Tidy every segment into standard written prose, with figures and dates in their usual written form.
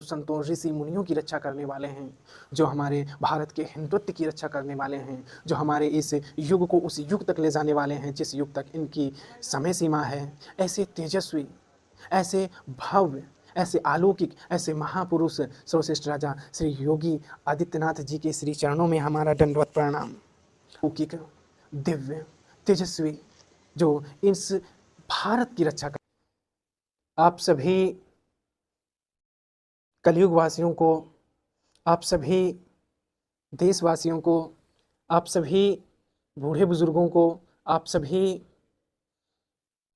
संतों ऋषि मुनियों की रक्षा करने वाले हैं, जो हमारे भारत के हिंदुत्व की रक्षा करने वाले हैं, जो हमारे इस युग को उस युग तक ले जाने वाले हैं जिस युग तक इनकी समय सीमा है। ऐसे तेजस्वी, ऐसे भव्य, ऐसे अलौकिक, ऐसे महापुरुष सर्वश्रेष्ठ राजा श्री योगी आदित्यनाथ जी के श्री चरणों में हमारा दंडवत प्रणाम। अलौकिक, दिव्य, तेजस्वी, जो इस भारत की रक्षा कर, आप सभी कलयुग वासियों को, आप सभी देशवासियों को, आप सभी बूढ़े बुजुर्गों को, आप सभी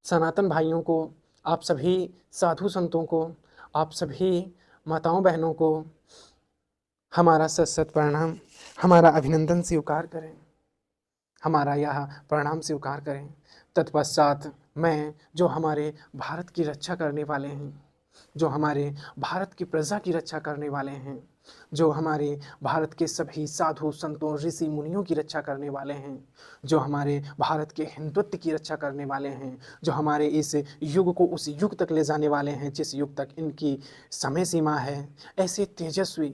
सनातन भाइयों को, आप सभी साधु संतों को, आप सभी माताओं बहनों को हमारा सत सत प्रणाम, हमारा अभिनंदन स्वीकार करें, हमारा यह प्रणाम स्वीकार करें। तत्पश्चात मैं, जो हमारे भारत की रक्षा करने वाले हैं, जो हमारे भारत की प्रजा की रक्षा करने वाले हैं, जो हमारे भारत के सभी साधु संतों ऋषि मुनियों की रक्षा करने वाले हैं, जो हमारे भारत के हिंदुत्व की रक्षा करने वाले हैं, जो हमारे इस युग को उस युग तक ले जाने वाले हैं जिस युग तक इनकी समय सीमा है। ऐसे तेजस्वी,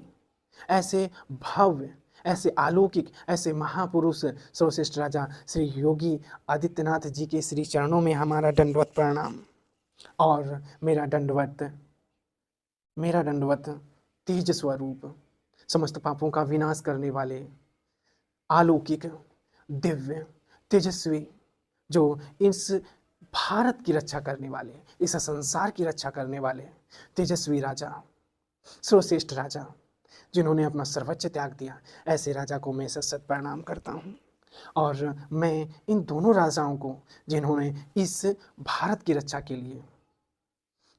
ऐसे भव्य, ऐसे अलौकिक, ऐसे महापुरुष सर्वश्रेष्ठ राजा श्री योगी आदित्यनाथ जी के श्री चरणों में हमारा दंडवत प्रणाम। और मेरा दंडवत तेज स्वरूप, समस्त पापों का विनाश करने वाले, अलौकिक, दिव्य, तेजस्वी, जो इस भारत की रक्षा करने वाले, इस संसार की रक्षा करने वाले तेजस्वी राजा, सर्वश्रेष्ठ राजा, जिन्होंने अपना सर्वोच्च त्याग दिया, ऐसे राजा को मैं सत प्रणाम करता हूँ। और मैं इन दोनों राजाओं को, जिन्होंने इस भारत की रक्षा के लिए,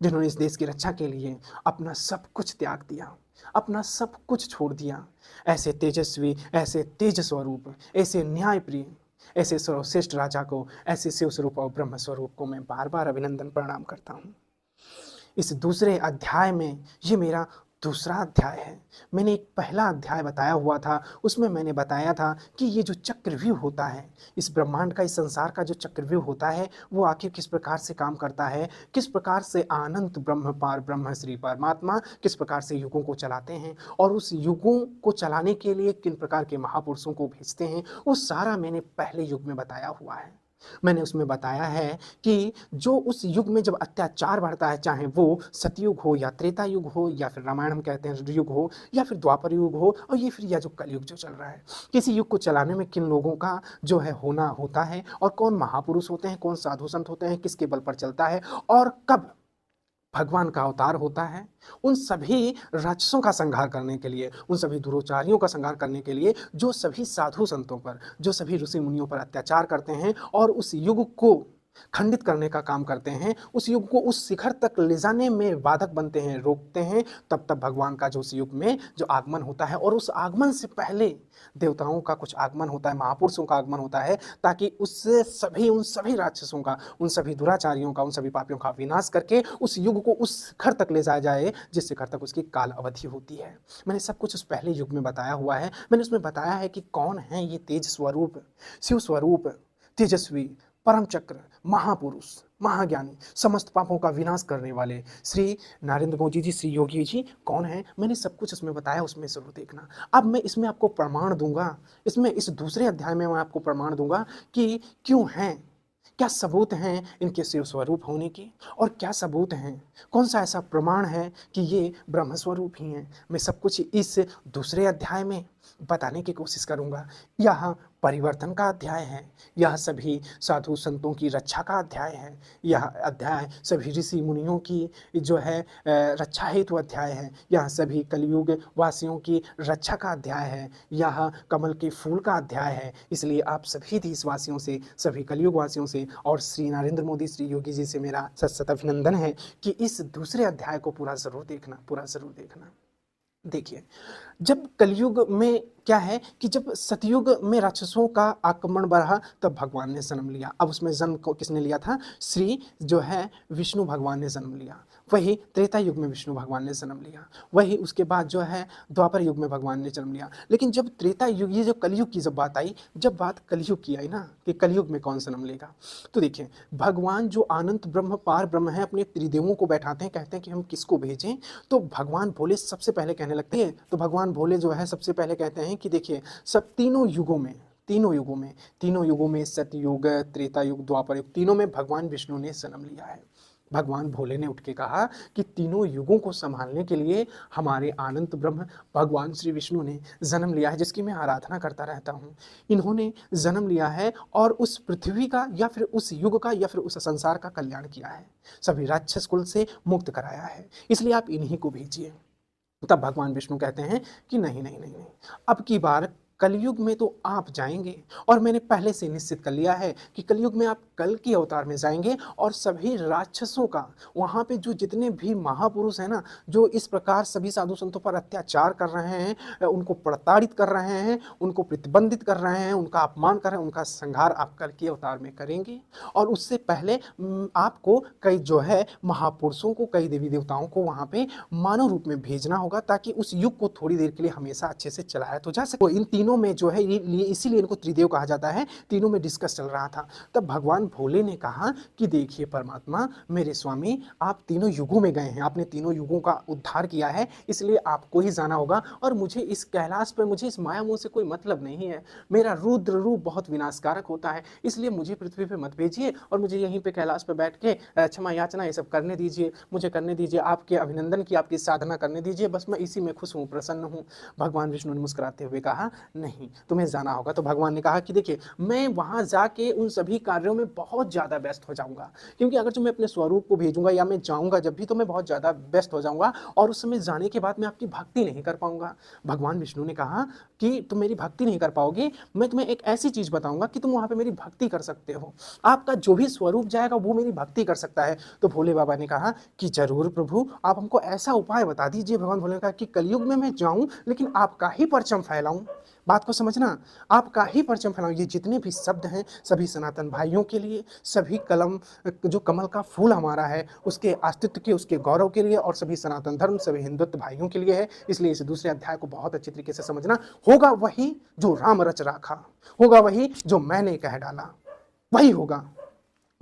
जिन्होंने इस देश की रक्षा के लिए अपना सब कुछ त्याग दिया, अपना सब कुछ छोड़ दिया, ऐसे तेजस्वी, ऐसे तेज स्वरूप, ऐसे न्यायप्रिय, ऐसे सर्वश्रेष्ठ राजा को, ऐसे शिव स्वरूप और ब्रह्म स्वरूप को मैं बार बार अभिनंदन प्रणाम करता हूँ। इस दूसरे अध्याय में, ये मेरा दूसरा अध्याय है। मैंने एक पहला अध्याय बताया हुआ था, उसमें मैंने बताया था कि ये जो चक्रव्यूह होता है, इस ब्रह्मांड का, इस संसार का जो चक्रव्यूह होता है, वो आखिर किस प्रकार से काम करता है, किस प्रकार से अनंत ब्रह्म पार ब्रह्म श्री परमात्मा किस प्रकार से युगों को चलाते हैं, और उस युगों को चलाने के लिए किन प्रकार के महापुरुषों को भेजते हैं, वो सारा मैंने पहले युग में बताया हुआ है। मैंने उसमें बताया है कि जो उस युग में जब अत्याचार बढ़ता है, चाहे वो सतयुग हो या त्रेता युग हो या फिर रामायण हम कहते हैं युग हो या फिर द्वापर युग हो, और ये फिर या जो कलयुग जो चल रहा है, किसी युग को चलाने में किन लोगों का जो है होना होता है, और कौन महापुरुष होते हैं, कौन साधु संत होते हैं, किसके बल पर चलता है, और कब भगवान का अवतार होता है, उन सभी राक्षसों का संहार करने के लिए, उन सभी दुराचारियों का संहार करने के लिए, जो सभी साधु संतों पर, जो सभी ऋषि मुनियों पर अत्याचार करते हैं और उस युग को खंडित करने का काम करते हैं, उस युग को उस शिखर तक ले जाने में बाधक बनते हैं, रोकते हैं, तब तब भगवान का जो उस युग में जो आगमन होता है, और उस आगमन से पहले देवताओं का कुछ आगमन होता है, महापुरुषों का आगमन होता है, ताकि उससे सभी, उन सभी राक्षसों का, उन सभी दुराचारियों का, उन सभी पापियों का विनाश करके उस युग को उस शिखर तक ले जाया जाए जिस शिखर तक उसकी काल अवधि होती है। मैंने सब कुछ उस पहले युग में बताया हुआ है। मैंने उसमें बताया है कि कौन है ये तेज स्वरूप, शिव स्वरूप, तेजस्वी, परम चक्र, महापुरुष, महाज्ञानी, समस्त पापों का विनाश करने वाले श्री नरेंद्र मोदी जी, श्री योगी जी कौन है, मैंने सब कुछ उसमें बताया, उसमें जरूर देखना। अब मैं इसमें आपको प्रमाण दूंगा, इसमें इस दूसरे अध्याय में मैं आपको प्रमाण दूंगा कि क्यों हैं, क्या सबूत हैं इनके शिव स्वरूप होने के, और क्या सबूत हैं, कौन सा ऐसा प्रमाण है कि ये ब्रह्म स्वरूप ही हैं। मैं सब कुछ इस दूसरे अध्याय में बताने की कोशिश करूंगा। यह परिवर्तन का अध्याय है, यह सभी साधु संतों की रक्षा का अध्याय है, यह अध्याय सभी ऋषि मुनियों की जो है रक्षा हेतु अध्याय है, यह सभी कलयुग वासियों की रक्षा का अध्याय है, यह कमल के फूल का अध्याय है। इसलिए आप सभी देशवासियों से, सभी कलयुग वासियों से और श्री नरेंद्र मोदी, श्री योगी जी से मेरा सत सत अभिनंदन है कि इस दूसरे अध्याय को पूरा जरूर देखना, पूरा जरूर देखना। देखिए, जब कलयुग में क्या है कि जब सतयुग में राक्षसों का आक्रमण बढ़ा तब भगवान ने जन्म लिया। अब उसमें जन्म को किसने लिया था? श्री जो है विष्णु भगवान ने जन्म लिया। वही त्रेता युग में विष्णु भगवान ने जन्म लिया। वही उसके बाद जो है द्वापर युग में भगवान ने जन्म लिया। लेकिन जब त्रेता युग, ये जो कलयुग की जब बात आई, जब बात कलयुग की आई ना कि कलयुग में कौन जन्म लेगा, तो देखिए भगवान जो अनंत ब्रह्म पार ब्रह्म है अपने त्रिदेवों को बैठाते हैं, कहते हैं कि हम किसको भेजें, तो भगवान भोले सबसे पहले कहने लगते हैं। तो भगवान भोले जो है सबसे पहले कहते हैं कि देखिए सब तीनों युगों में सतयुग, त्रेता युग, द्वापर युग, तीनों में भगवान विष्णु ने जन्म लिया है। भगवान भोले ने उठ के कहा कि तीनों युगों को संभालने के लिए हमारे अनंत ब्रह्म भगवान श्री विष्णु ने जन्म लिया है, जिसकी मैं आराधना करता रहता हूँ। इन्होंने जन्म लिया है और उस पृथ्वी का या फिर उस युग का या फिर उस संसार का कल्याण किया है, सभी राक्षस कुल से मुक्त कराया है, इसलिए आप इन्हीं को भेजिए। तब भगवान विष्णु कहते हैं कि नहीं नहीं नहीं नहीं, अब की बार कलयुग में तो आप जाएंगे, और मैंने पहले से निश्चित कर लिया है कि कलयुग में आप कल की अवतार में जाएंगे और सभी राक्षसों का, वहाँ पे जो जितने भी महापुरुष हैं ना, जो इस प्रकार सभी साधु संतों पर अत्याचार कर रहे हैं, उनको प्रताड़ित कर रहे हैं, उनको प्रतिबंधित कर रहे हैं, उनका अपमान कर रहे हैं, उनका संहार आप कल के अवतार में करेंगे। और उससे पहले आपको कई जो है महापुरुषों को, कई देवी देवताओं को वहाँ पे मानव रूप में भेजना होगा, ताकि उस युग को थोड़ी देर के लिए हमेशा अच्छे से चलाया तो जा सके। इन तीनों में जो है ये इसीलिए इनको त्रिदेव कहा जाता है। तीनों में डिस्कस चल रहा था। तब भगवान भोले ने कहा कि देखिए परमात्मा, मेरे स्वामी, आप तीनों युगों में गए हैं, आपने तीनों युगों का उद्धार किया है, इसलिए आपको ही जाना होगा। और मुझे इस कैलाश पर, मुझे इस माया मोह से कोई मतलब नहीं है। मेरा रुद्र रूप बहुत विनाशकारक होता है, इसलिए मुझे पृथ्वी पर मत भेजिए और मुझे यहीं पे कैलाश पर बैठ के क्षमा याचना ये सब करने दीजिए, मुझे करने दीजिए, आपके अभिनंदन की, आपकी साधना करने दीजिए, बस मैं इसी में खुश हूँ, प्रसन्न हूँ। भगवान विष्णु ने मुस्कुराते हुए कहा नहीं, तुम्हें जाना होगा। तो भगवान ने कहा कि देखिए मैं वहां जाके उन सभी कार्यों में बहुत ज्यादा व्यस्त हो जाऊंगा, क्योंकि अगर जो मैं अपने स्वरूप को भेजूंगा या मैं जाऊंगा जब भी, तो मैं बहुत ज्यादा व्यस्त हो जाऊंगा और उस समय जाने के बाद मैं आपकी भक्ति नहीं कर पाऊंगा। भगवान विष्णु ने कहा कि तुम मेरी भक्ति नहीं कर पाओगे, मैं तुम्हें एक ऐसी चीज बताऊंगा कि तुम वहां पे मेरी भक्ति कर सकते हो, आपका जो भी स्वरूप जाएगा वो मेरी भक्ति कर सकता है। तो भोले बाबा ने कहा कि जरूर प्रभु, आप हमको ऐसा उपाय बता दीजिए। भगवान भोले ने कहा कि कलयुग में मैं जाऊं लेकिन आपका ही परचम फैलाऊं। बात को समझना, आपका ही परचम फैलाऊं। ये जितने भी शब्द हैं सभी सनातन भाइयों के लिए, सभी कलम, जो कमल का फूल हमारा है उसके अस्तित्व के, उसके गौरव के लिए, और सभी सनातन धर्म, सभी हिंदुत्व भाइयों के लिए है। इसलिए इस दूसरे अध्याय को बहुत अच्छी तरीके से समझना। होगा वही जो राम रच राखा, होगा वही जो मैंने कह डाला, वही होगा।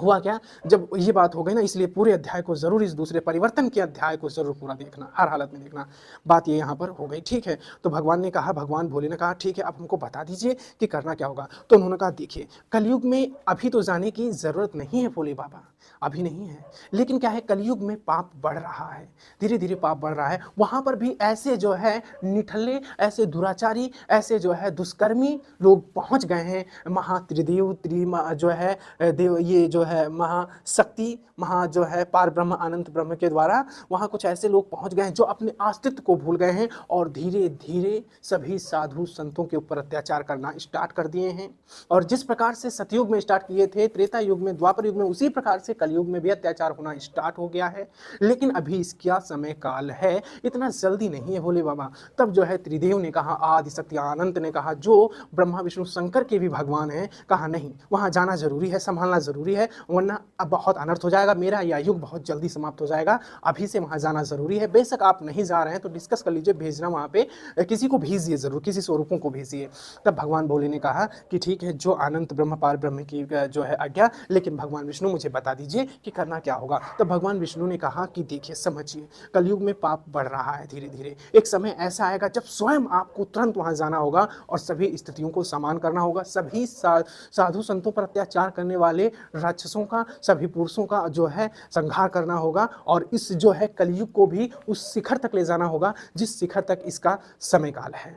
हुआ क्या, जब ये बात हो गई ना, इसलिए पूरे अध्याय को जरूर, इस दूसरे परिवर्तन के अध्याय को जरूर पूरा देखना, हर हालत में देखना। बात ये यहाँ पर हो गई, ठीक है। तो भगवान ने कहा, भगवान भोले ने कहा ठीक है, आप हमको बता दीजिए कि करना क्या होगा। तो उन्होंने कहा देखिए कलयुग में अभी तो जाने की जरूरत नहीं है भोले बाबा, अभी नहीं है, लेकिन क्या है कलयुग में पाप बढ़ रहा है, धीरे धीरे पाप बढ़ रहा है। वहां पर भी ऐसे जो है निठल्ले, ऐसे दुराचारी, ऐसे जो है दुष्कर्मी लोग पहुंच गए हैं। महात्रिदेव जो है देव, ये जो है महाशक्ति, महा जो है पार ब्रह्म अनंत ब्रह्म के द्वारा वहां कुछ ऐसे लोग पहुंच गए हैं जो अपने अस्तित्व को भूल गए हैं और धीरे धीरे सभी साधु संतों के ऊपर अत्याचार करना स्टार्ट कर दिए हैं। और जिस प्रकार से सतयुग में स्टार्ट किए थे, त्रेता युग में, द्वापर युग में, उसी प्रकार से कलयुग में भी अत्याचार होना स्टार्ट हो गया है। लेकिन अभी इसका समय काल है, इतना जल्दी नहीं है भोले बाबा। तब जो है त्रिदेव ने कहा, आदि शक्ति अनंत ने कहा, जो ब्रह्मा विष्णु शंकर के भी भगवान हैं, कहा नहीं, वहां जाना जरूरी है, संभालना जरूरी है, वरना अब बहुत अनर्थ हो जाएगा, मेरा यह युग बहुत जल्दी समाप्त हो जाएगा, अभी से वहां जाना जरूरी है। बेशक आप नहीं जा रहे हैं तो डिस्कस कर लीजिए, भेजना वहां पे किसी को भेजिए, जरूर किसी स्वरूपों को भेजिए। तब भगवान भोले ने कहा कि ठीक है, जो आनंद ब्रह्म पार ब्रह्म की जो है आज्ञा, लेकिन भगवान विष्णु मुझे बता दीजिए कि करना क्या होगा। तब भगवान विष्णु ने कहा कि देखिए समझिए, कलयुग में पाप बढ़ रहा है धीरे धीरे, एक समय ऐसा आएगा जब स्वयं आपको तुरंत वहां जाना होगा और सभी स्थितियों को समान करना होगा। सभी साधु संतों पर अत्याचार करने वाले राक्षसों का, सभी पुरुषों का जो है संहार करना होगा और इस जो है कलयुग को भी उस शिखर तक ले जाना होगा जिस शिखर तक इसका समय काल है।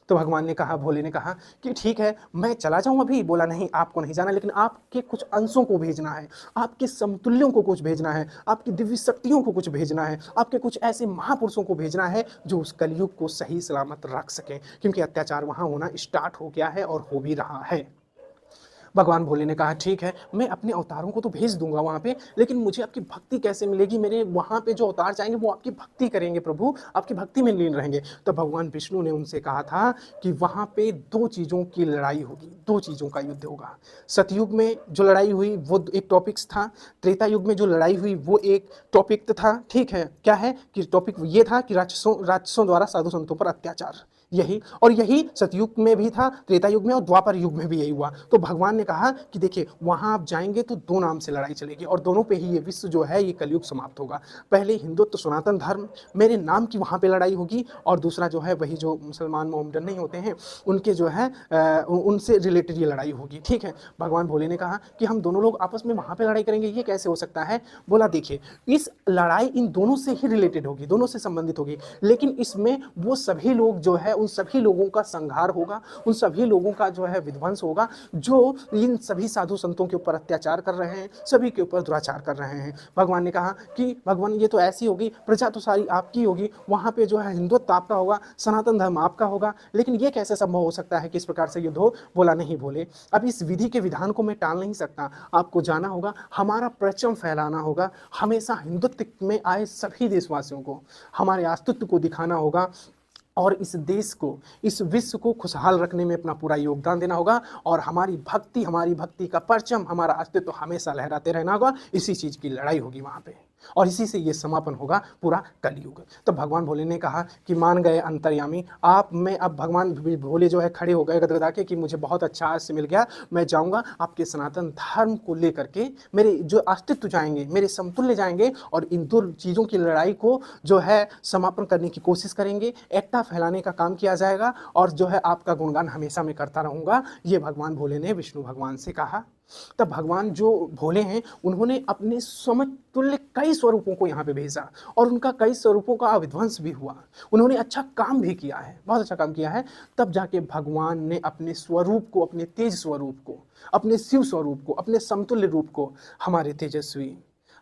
तो भगवान ने कहा, भोले ने कहा कि ठीक है, मैं चला जाऊं अभी। बोला नहीं, आपको नहीं जाना, लेकिन आपके कुछ अंशों को भेजना है, आपके समतुल्यों को कुछ भेजना है, आपकी दिव्य शक्तियों को कुछ भेजना है, आपके कुछ ऐसे महापुरुषों को भेजना है जो उस कलयुग को सही सलामत रख सकें, क्योंकि अत्याचार वहां होना स्टार्ट हो गया है और हो भी रहा है। भगवान भोले ने कहा ठीक है, मैं अपने अवतारों को तो भेज दूंगा वहां पे, लेकिन मुझे आपकी भक्ति कैसे मिलेगी? मेरे वहां पे जो अवतार जाएंगे वो आपकी भक्ति करेंगे प्रभु, आपकी भक्ति में लीन रहेंगे। तो भगवान विष्णु ने उनसे कहा था कि वहां पे दो चीजों की लड़ाई होगी, दो चीजों का युद्ध होगा। सतयुग में जो लड़ाई हुई वो एक टॉपिक्स था, त्रेता युग में जो लड़ाई हुई वो एक टॉपिक था। ठीक है, क्या है कि टॉपिक ये था कि राक्षसों द्वारा साधु संतों पर अत्याचार, यही और यही सतयुग में भी था, त्रेता युग में और द्वापर युग में भी यही हुआ। तो भगवान ने कहा कि देखिए वहां आप जाएंगे तो दो नाम से लड़ाई चलेगी और दोनों पे ही ये विश्व जो है ये कलयुग समाप्त होगा। पहले हिंदुत्व सनातन धर्म मेरे नाम की वहां पे लड़ाई होगी, और दूसरा जो है वही जो मुसलमान मोहम्मदन नहीं होते हैं उनके जो है उनसे रिलेटेड ये लड़ाई होगी। ठीक है, भगवान भोले ने कहा कि हम दोनों लोग आपस में वहां पे लड़ाई करेंगे, ये कैसे हो सकता है? बोला देखिए इस लड़ाई इन दोनों से ही रिलेटेड होगी, दोनों से संबंधित होगी, लेकिन इसमें वो सभी लोग जो है उन सभी लोगों का संहार होगा, उन सभी लोगों का जो है विध्वंस होगा जो इन सभी साधु संतों के ऊपर अत्याचार कर रहे हैं, सभी के ऊपर दुराचार कर रहे हैं। भगवान ने कहा कि भगवान ये तो ऐसी होगी, प्रजा तो सारी आपकी होगी, वहां पे जो है हिंदुत्व आपका होगा, सनातन धर्म आपका होगा, लेकिन ये कैसे संभव हो सकता है कि इस प्रकार से युद्ध हो? बोला नहीं भोले, अब इस विधि के विधान को मैं टाल नहीं सकता, आपको जाना होगा, हमारा परचम फैलाना होगा, हमेशा हिंदुत्व में आए सभी देशवासियों को हमारे अस्तित्व को दिखाना होगा और इस देश को, इस विश्व को खुशहाल रखने में अपना पूरा योगदान देना होगा, और हमारी भक्ति का परचम, हमारा अस्तित्व हमेशा लहराते रहना होगा। इसी चीज की लड़ाई होगी वहां पे, और इसी से ये समापन होगा पूरा कलयुग। तो भगवान भोले ने कहा कि मान गए अंतर्यामी आप। मैं अब भगवान भोले जो है खड़े हो गए गदगदा के कि मुझे बहुत अच्छा आज से मिल गया, मैं जाऊंगा आपके सनातन धर्म को लेकर के, मेरे जो अस्तित्व जाएंगे, मेरे समतुल्य जाएंगे, और इन दो चीज़ों की लड़ाई को जो है समापन करने की कोशिश करेंगे, एकता फैलाने का काम किया जाएगा, और जो है आपका गुणगान हमेशा मैं करता रहूंगा। ये भगवान भोले ने विष्णु भगवान से कहा। तब भगवान जो भोले हैं उन्होंने अपने समतुल्य कई स्वरूपों को यहाँ पे भेजा, और उनका कई स्वरूपों का विध्वंस भी हुआ, उन्होंने अच्छा काम भी किया है, बहुत अच्छा काम किया है। तब जाके भगवान ने अपने स्वरूप को, अपने तेज स्वरूप को, अपने शिव स्वरूप को, अपने समतुल्य रूप को, हमारे तेजस्वी,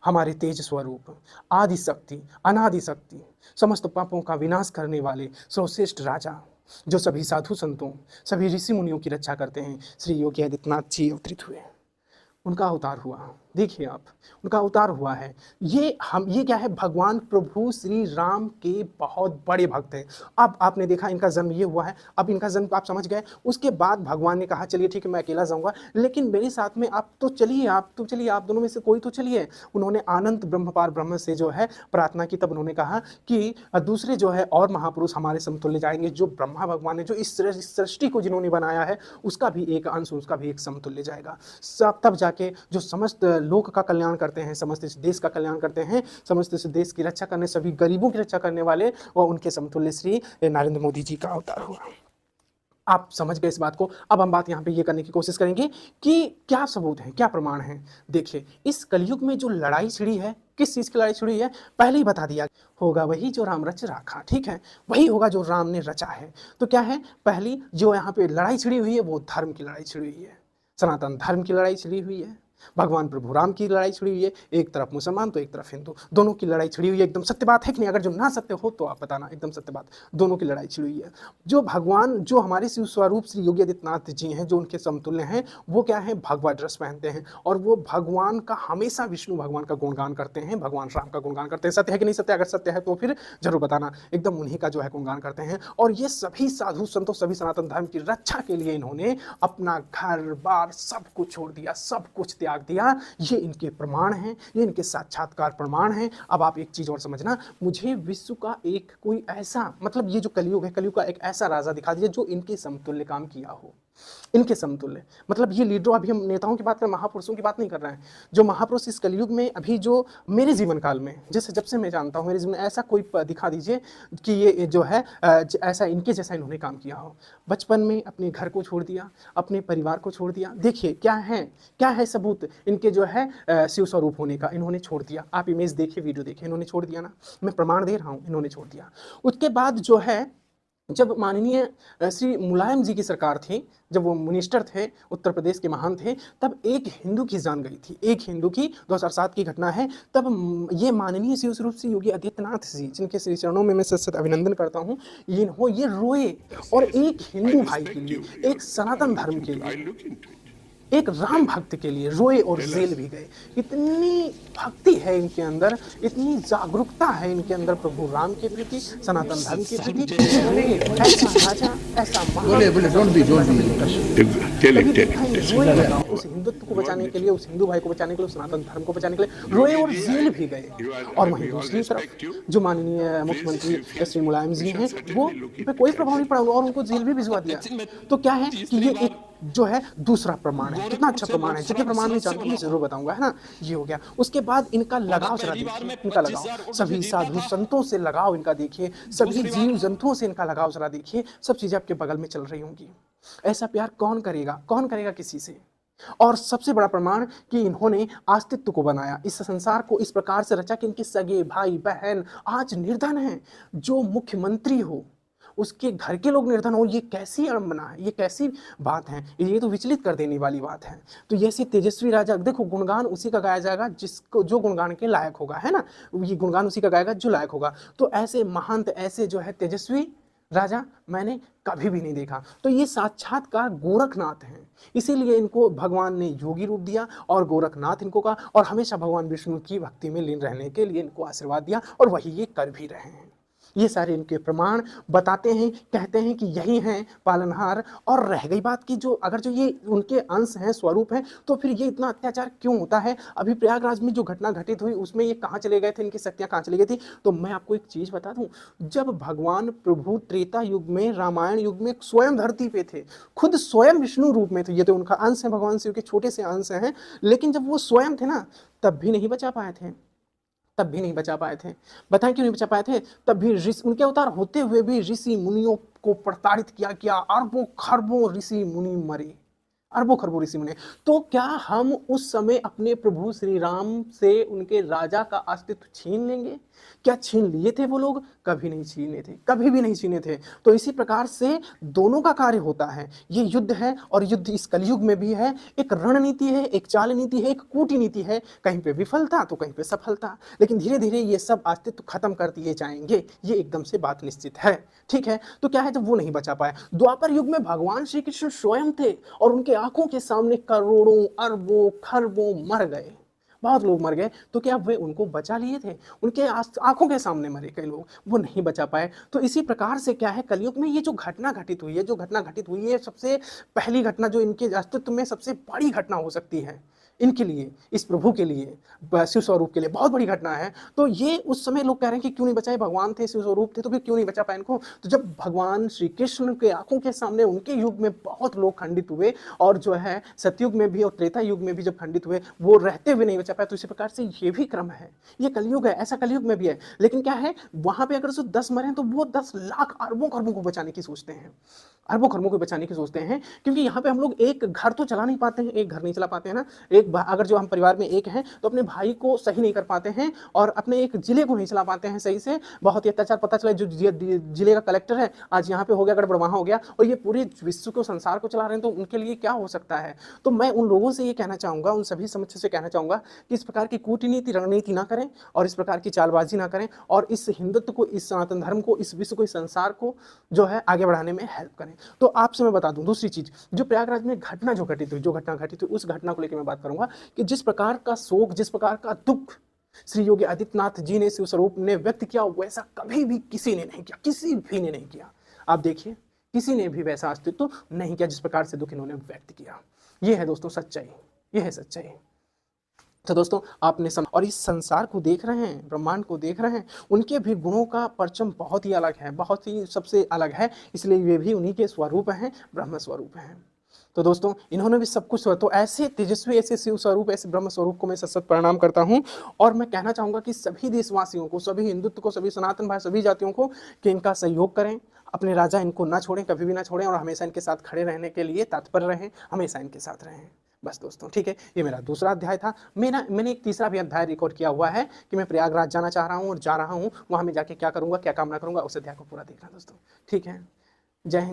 हमारे तेज स्वरूप, आदि शक्ति, अनादि शक्ति, समस्त पापों का विनाश करने वाले सर्वश्रेष्ठ राजा, जो सभी साधु संतों, सभी ऋषि मुनियों की रक्षा करते हैं, श्री योगी आदित्यनाथ जी अवतरित हुए, उनका अवतार हुआ। देखिए आप, उनका अवतार हुआ है। ये क्या है? भगवान प्रभु श्री राम के बहुत बड़े भक्त हैं। अब आपने देखा इनका जन्म ये हुआ है, अब इनका जन्म आप समझ गए। उसके बाद भगवान ने कहा चलिए ठीक है मैं अकेला जाऊंगा, लेकिन मेरे साथ में आप तो चलिए, आप दोनों में से कोई तो चलिए। उन्होंने अनंत ब्रह्मपार ब्रह्म से जो है प्रार्थना की। तब उन्होंने कहा कि दूसरे जो है और महापुरुष हमारे समतुल्य जाएंगे, जो ब्रह्मा भगवान ने जो इस सृष्टि को जिन्होंने बनाया है उसका भी एक अंश, उसका भी एक समतुल्य जाएगा। सब तब जाके जो समस्त लोक का कल्याण करते हैं, समस्त इस देश का कल्याण करते हैं, समस्त इस देश की रक्षा करने, सभी गरीबों की रक्षा करने वाले, और उनके समतुल्य श्री नरेंद्र मोदी जी का अवतार हुआ। आप समझ गए इस बात को। अब हम बात यहाँ पे ये करने की कोशिश करेंगे कि क्या सबूत है, क्या प्रमाण है। देखिए इस कलयुग में जो लड़ाई छिड़ी है, किस चीज की लड़ाई छिड़ी है पहले ही बता दिया, होगा वही जो राम रच राखा। ठीक है, वही होगा जो राम ने रचा है। तो क्या है, पहली जो यहाँ पे लड़ाई छिड़ी हुई है वो धर्म की लड़ाई छिड़ी हुई है, सनातन धर्म की लड़ाई छिड़ी हुई है, भगवान प्रभु राम की लड़ाई छिड़ी हुई है। एक तरफ मुसलमान तो एक तरफ हिंदू, दोनों की लड़ाई छिड़ी हुई है। एकदम सत्य बात है कि नहीं? अगर जो ना सत्य हो तो आप बताना, एकदम सत्य बात, दोनों की लड़ाई छिड़ी हुई है। जो भगवान, जो हमारे शिव स्वरूप श्री योगी आदित्यनाथ जी हैं, जो उनके समतुल्य हैं, वो क्या है, भगवा ड्रेस पहनते हैं, और वो भगवान का हमेशा, विष्णु भगवान का गुणगान करते हैं, भगवान राम का गुणगान करते हैं। सत्य है कि नहीं सत्य? अगर सत्य है तो फिर जरूर बताना। एकदम उन्हीं का जो है गुणगान करते हैं। और ये सभी साधु संतों, सभी सनातन धर्म की रक्षा के लिए इन्होंने अपना घर बार सब कुछ छोड़ दिया, सब कुछ त्याग दिया। ये इनके प्रमाण हैं, ये इनके साक्षात्कार प्रमाण हैं। अब आप एक चीज और समझना, मुझे विश्व का एक कोई ऐसा, मतलब ये जो कलयुग है, कलयुग का एक ऐसा राजा दिखा दीजिए जो इनके समतुल्य काम किया हो, इनके समतुल्य। मतलब ये लीडरों, अभी हम नेताओं की बात कर, महापुरुषों की बात नहीं कर रहे हैं। जो महापुरुष इस कलयुग में अभी जो मेरे जीवन काल में, जैसे जब से मैं जानता हूँ, मेरे जीवन में ऐसा कोई दिखा दीजिए कि ये जो है ऐसा इनके जैसा इन्होंने काम किया हो। बचपन में अपने घर को छोड़ दिया, अपने परिवार को छोड़ दिया। देखिए क्या है सबूत इनके जो है शिव स्वरूप होने का, इन्होंने छोड़ दिया। आप इमेज देखिए, वीडियो देखिए, इन्होंने छोड़ दिया ना, मैं प्रमाण दे रहा हूँ, इन्होंने छोड़ दिया। उसके बाद जो है, जब माननीय श्री मुलायम जी की सरकार थी, जब वो मिनिस्टर थे, उत्तर प्रदेश के महान थे, तब एक हिंदू की जान गई थी, एक हिंदू की, 2007 की घटना है। तब ये माननीय शिव स्वरूप श्री योगी आदित्यनाथ जी, जिनके श्री चरणों में मैं सत अभिनंदन करता हूँ, ये रोए, और एक हिंदू भाई के लिए, एक सनातन धर्म के लिए, एक राम भक्त के लिए रोए और जेल भी गए। इतनी भक्ति है इनके अंदर, इतनी जागरूकता है इनके अंदर प्रभु राम के प्रति, सनातन धर्म के प्रति। ऐसा राजा, ऐसा उस हिंदुत्व को बचाने के लिए, उस हिंदू भाई को बचाने के लिए, उस सनातन धर्म को बचाने के लिए रोए और जेल भी गए। और वहीं दूसरी तरफ जो माननीय मुख्यमंत्री श्री मुलायम जी हैं, वो पे कोई प्रभाव नहीं पड़ा और उनको जेल भी भिजवा दिया। तो क्या है कि ये एक जो है दूसरा प्रमाण है। कितना अच्छा प्रमाण है, जितने प्रमाण में जानते हैं जरूर बताऊंगा, है ना। ये हो गया। उसके बाद इनका लगाव जरा देखिए, इनका लगाव सभी साधु संतों से लगाव इनका देखिए, सभी जीव जंतुओं से इनका लगाव जरा देखिए। सब चीजें आपके बगल में चल रही होंगी। ऐसा प्यार कौन करेगा, कौन करेगा किसी से। और सबसे बड़ा प्रमाण कि इन्होंने अस्तित्व को बनाया, इस संसार को इस प्रकार से रचा कि इनके सगे भाई बहन आज निर्धन हैं। जो मुख्यमंत्री हो उसके घर के लोग निर्धन हो, ये कैसी अड़म्बना है, ये कैसी बात है, ये तो विचलित कर देने वाली बात है। तो ऐसे तेजस्वी राजा, देखो गुणगान उसी का गाया जाएगा जिसको, जो गुणगान के लायक होगा, है ना। ये गुणगान उसी का गाएगा जो लायक होगा। तो ऐसे महंत, ऐसे जो है तेजस्वी राजा मैंने कभी भी नहीं देखा। तो ये साक्षात्कार गोरखनाथ हैं, इसीलिए इनको भगवान ने योगी रूप दिया और गोरखनाथ इनको कहा, और हमेशा भगवान विष्णु की भक्ति में लीन रहने के लिए इनको आशीर्वाद दिया, और वही ये कर भी रहे हैं। ये सारे इनके प्रमाण बताते हैं, कहते हैं कि यही हैं पालनहार। और रह गई बात कि जो अगर जो ये उनके अंश हैं, स्वरूप हैं, तो फिर ये इतना अत्याचार क्यों होता है। अभी प्रयागराज में जो घटना घटित हुई उसमें ये कहाँ चले गए थे, इनकी शक्तियाँ कहाँ चली गई थी। तो मैं आपको एक चीज़ बता दूँ, जब भगवान प्रभु त्रेता युग में, रामायण युग में स्वयं धरती पे थे, खुद स्वयं विष्णु रूप में थे। ये तो उनका अंश है, भगवान शिव के छोटे से अंश हैं, लेकिन जब वो स्वयं थे ना, तब भी नहीं बचा पाए थे, तब भी नहीं बचा पाए थे। बताएं क्यों नहीं बचा पाए थे। तब भी उनके अवतार होते हुए भी ऋषि मुनियों को प्रताड़ित किया, अरबों खरबों ऋषि मुनि मरे, अरबों खरबों ऋषि मुनि। तो क्या हम उस समय अपने प्रभु श्री राम से उनके राजा का अस्तित्व छीन लेंगे। क्या छीन लिए थे वो लोग, कभी नहीं छीने थे, कभी भी नहीं छीने थे। तो इसी प्रकार से दोनों का कार्य होता है। ये युद्ध है, और युद्ध इस कलयुग में भी है। एक रणनीति है, एक चाल नीति है, एक कूटनीति है। कहीं पे विफलता तो कहीं पे सफलता, लेकिन धीरे धीरे ये सब अस्तित्व खत्म कर दिए जाएंगे, ये एकदम से बात निश्चित है। ठीक है। तो क्या है, जब वो नहीं बचा पाए, द्वापर युग में भगवान श्री कृष्ण स्वयं थे, और उनके आंखों के सामने करोड़ों अरबों खरबों मर गए, बहुत लोग मर गए। तो क्या वे उनको बचा लिए थे, उनके आंखों के सामने मरे कई लोग, वो नहीं बचा पाए। तो इसी प्रकार से क्या है, कलयुग में ये जो घटना घटित हुई है, जो घटना घटित हुई है, सबसे पहली घटना जो इनके अस्तित्व में सबसे बड़ी घटना हो सकती है इनके लिए, इस प्रभु के लिए, शिव स्वरूप के लिए बहुत बड़ी घटना है। तो ये उस समय लोग कह रहे हैं कि क्यों नहीं बचाए, भगवान थे, शिव स्वरूप थे, तो फिर क्यों नहीं बचा पाए इनको। तो जब भगवान श्री कृष्ण के आंखों के सामने उनके युग में बहुत लोग खंडित हुए, और जो है सतयुग में भी और त्रेता युग में भी जब खंडित हुए, वो रहते हुए नहीं बचा पाए। तो इसी प्रकार से ये भी क्रम है, ये कलयुग है, ऐसा कलयुग में भी है। लेकिन क्या है, वहां पर अगर 10 मरे तो वो 10 लाख अरबों खरबों को बचाने की सोचते हैं, अरबों खरबों को बचाने की सोचते हैं। क्योंकि यहाँ पे हम लोग एक घर तो चला नहीं पाते हैं, एक घर नहीं चला पाते हैं ना। एक अगर जो हम परिवार में एक हैं, तो अपने भाई को सही नहीं कर पाते हैं, और अपने एक जिले को नहीं चला पाते हैं सही से। बहुत ही अत्याचार, पता चला जो जिले का कलेक्टर है आज यहाँ पे हो गया गड़बड़, वहाँ हो गया, और ये पूरे विश्व को, संसार को चला रहे हैं, तो उनके लिए क्या हो सकता है। तो मैं उन लोगों से ये कहना चाहूँगा, उन सभी समक्ष से कहना चाहूँगा कि इस प्रकार की कूटनीति रणनीति ना करें, और इस प्रकार की चालबाजी ना करें, और इस हिंदुत्व को, इस सनातन धर्म को, इस विश्व को, इस संसार को जो है आगे बढ़ाने में हेल्प करें। तो आपसे मैं बता दूं दूसरी चीज, जो प्रयागराज में घटना जो घटित हुई, उस घटना को लेकर मैं बात करूंगा कि जिस प्रकार का शोक, जिस प्रकार का दुख श्री योगी आदित्यनाथ जी ने, शिव स्वरूप ने व्यक्त किया, वैसा कभी भी किसी ने नहीं किया, किसी भी ने नहीं किया। आप देखिए, किसी ने भी वैसा अस्तित्व नहीं किया जिस प्रकार से दुख इन्होंने व्यक्त किया। ये है दोस्तों सच्चाई, ये है सच्चाई। तो दोस्तों आपने और इस संसार को देख रहे हैं, ब्रह्मांड को देख रहे हैं, उनके भी गुणों का परचम बहुत ही अलग है, बहुत ही सबसे अलग है। इसलिए वे भी उन्हीं के स्वरूप हैं, ब्रह्म स्वरूप हैं। तो दोस्तों इन्होंने भी सब कुछ, तो ऐसे तेजस्वी, ऐसे शिव स्वरूप, ऐसे ब्रह्म स्वरूप को मैं सत प्रणाम करता हूं। और मैं कहना चाहूँगा कि सभी देशवासियों को, सभी हिंदुत्व को, सभी सनातन भाई, सभी जातियों को कि इनका सहयोग करें, अपने राजा इनको ना छोड़ें, कभी भी ना छोड़ें, और हमेशा इनके साथ खड़े रहने के लिए तत्पर रहें, हमेशा इनके साथ रहें। बस दोस्तों ठीक है, ये मेरा दूसरा अध्याय था। मैंने एक तीसरा भी अध्याय रिकॉर्ड किया हुआ है कि मैं प्रयागराज जाना चाह रहा हूँ और जा रहा हूँ, वहाँ में जाके क्या करूँगा, क्या कामना करूँगा, उस अध्याय को पूरा देखना दोस्तों। ठीक है, जय हिंद।